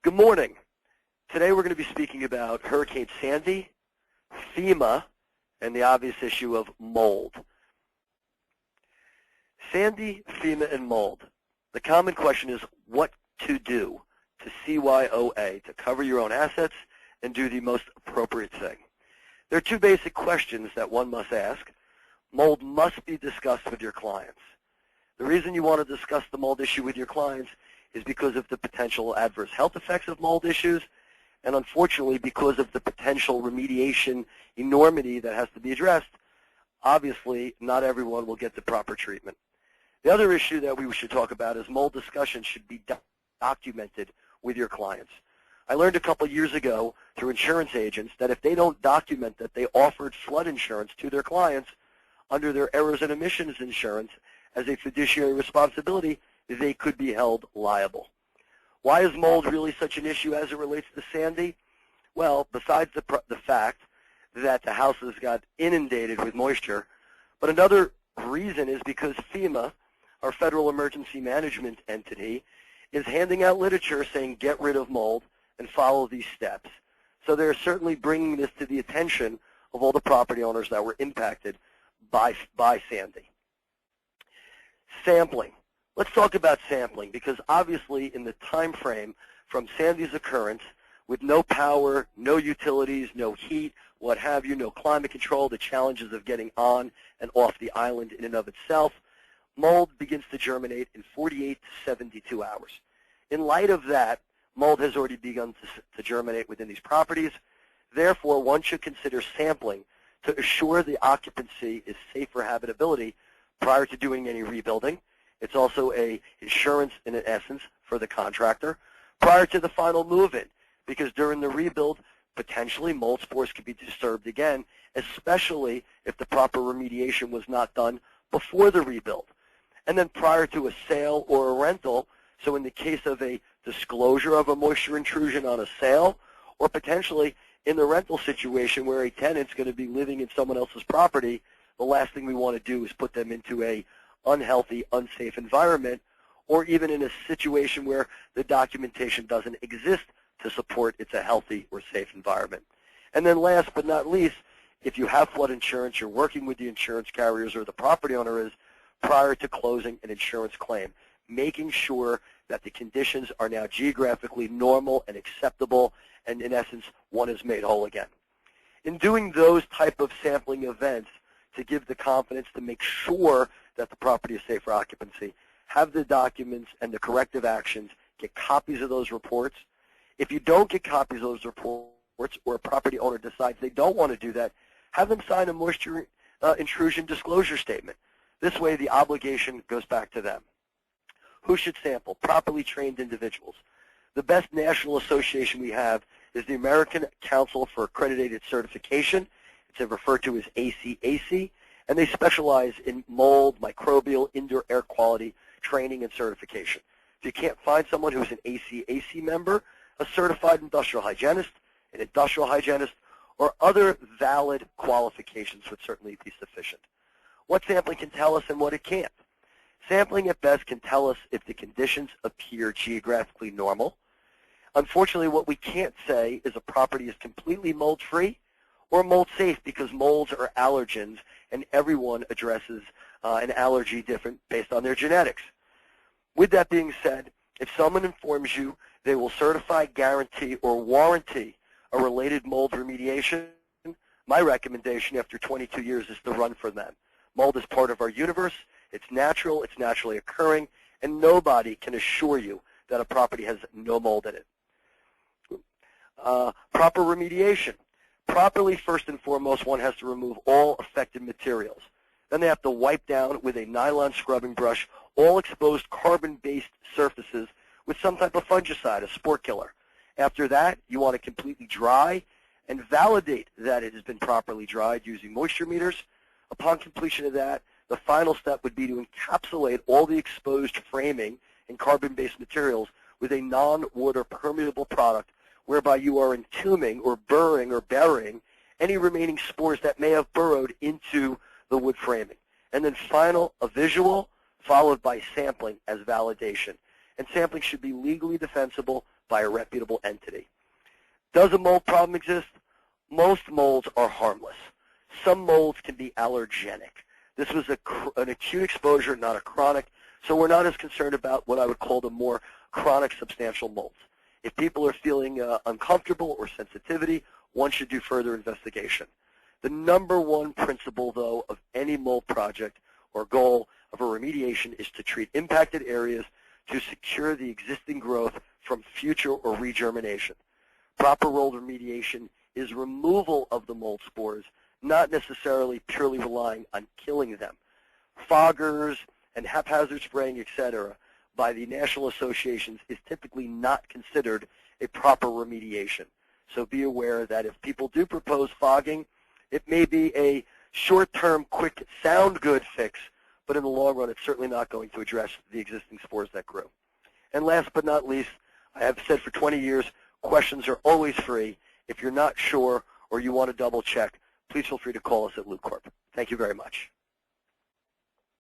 Good morning. Today we're going to be speaking about Hurricane Sandy, FEMA, and the obvious issue of mold. Sandy, FEMA, and mold. The common question is what to do to CYOA, to cover your own assets and do the most appropriate thing. There are two basic questions that one must ask. Mold must be discussed with your clients. The reason you want to discuss the mold issue with your clients is because of the potential adverse health effects of mold issues, and unfortunately because of the potential remediation enormity that has to be addressed. Obviously, not everyone will get the proper treatment. The other issue that we should talk about is mold discussion should be documented with your clients. I learned a couple years ago through insurance agents that if they don't document that they offered flood insurance to their clients under their errors and omissions insurance as a fiduciary responsibility, they could be held liable. Why is mold really such an issue as it relates to Sandy? Well, besides the fact that the houses got inundated with moisture, but another reason is because FEMA, our Federal Emergency Management Entity, is handing out literature saying get rid of mold and follow these steps. So they're certainly bringing this to the attention of all the property owners that were impacted by Sandy. Sampling. Let's talk about sampling because obviously in the time frame from Sandy's occurrence with no power, no utilities, no heat, what have you, no climate control, the challenges of getting on and off the island in and of itself, mold begins to germinate in 48 to 72 hours. In light of that, mold has already begun to germinate within these properties. Therefore, one should consider sampling to assure the occupancy is safe for habitability prior to doing any rebuilding. It's also an insurance, in essence, for the contractor prior to the final move-in, because during the rebuild, potentially mold spores could be disturbed again, especially if the proper remediation was not done before the rebuild. And then prior to a sale or a rental, so in the case of a disclosure of a moisture intrusion on a sale, or potentially in the rental situation where a tenant's going to be living in someone else's property, the last thing we want to do is put them into a unhealthy, unsafe environment, or even in a situation where the documentation doesn't exist to support it's a healthy or safe environment. And then last but not least, if you have flood insurance, you're working with the insurance carriers or the property owner is prior to closing an insurance claim, making sure that the conditions are now geographically normal and acceptable, and in essence, one is made whole again. In doing those type of sampling events to give the confidence to make sure that the property is safe for occupancy, have the documents and the corrective actions, get copies of those reports. If you don't get copies of those reports or a property owner decides they don't want to do that, have them sign a moisture intrusion disclosure statement. This way the obligation goes back to them. Who should sample? Properly trained individuals. The best national association we have is the American Council for Accredited Certification. It's referred to as ACAC, and they specialize in mold, microbial, indoor air quality training and certification. If you can't find someone who's an ACAC member, a certified industrial hygienist, an industrial hygienist, or other valid qualifications would certainly be sufficient. What sampling can tell us and what it can't? Sampling at best can tell us if the conditions appear geographically normal. Unfortunately, what we can't say is a property is completely mold-free or mold safe because molds are allergens and everyone addresses an allergy different based on their genetics. With that being said, if someone informs you they will certify, guarantee, or warranty a related mold remediation, my recommendation after 22 years is to run for them. Mold is part of our universe. It's natural. It's naturally occurring. And nobody can assure you that a property has no mold in it. Proper remediation. Properly, first and foremost, one has to remove all affected materials. Then they have to wipe down with a nylon scrubbing brush all exposed carbon-based surfaces with some type of fungicide, a spore killer. After that, you want to completely dry and validate that it has been properly dried using moisture meters. Upon completion of that, the final step would be to encapsulate all the exposed framing and carbon-based materials with a non-water permeable product whereby you are entombing or burring or burying any remaining spores that may have burrowed into the wood framing. And then a visual followed by sampling as validation. And sampling should be legally defensible, by a reputable entity. Does a mold problem exist? Most molds are harmless. Some molds can be allergenic. This was an acute exposure, not a chronic, so we're not as concerned about what I would call the more chronic substantial molds. If people are feeling uncomfortable or sensitivity, one should do further investigation. The number one principle, though, of any mold project or goal of a remediation is to treat impacted areas to secure the existing growth from future or regermination. Proper mold remediation is removal of the mold spores, not necessarily purely relying on killing them. Foggers and haphazard spraying, etc., by the national associations is typically not considered a proper remediation. So be aware that if people do propose fogging, it may be a short-term, quick, sound-good fix, but in the long run, it's certainly not going to address the existing spores that grew. And last but not least, I have said for 20 years, questions are always free. If you're not sure or you want to double-check, please feel free to call us at LEW Corp. Thank you very much.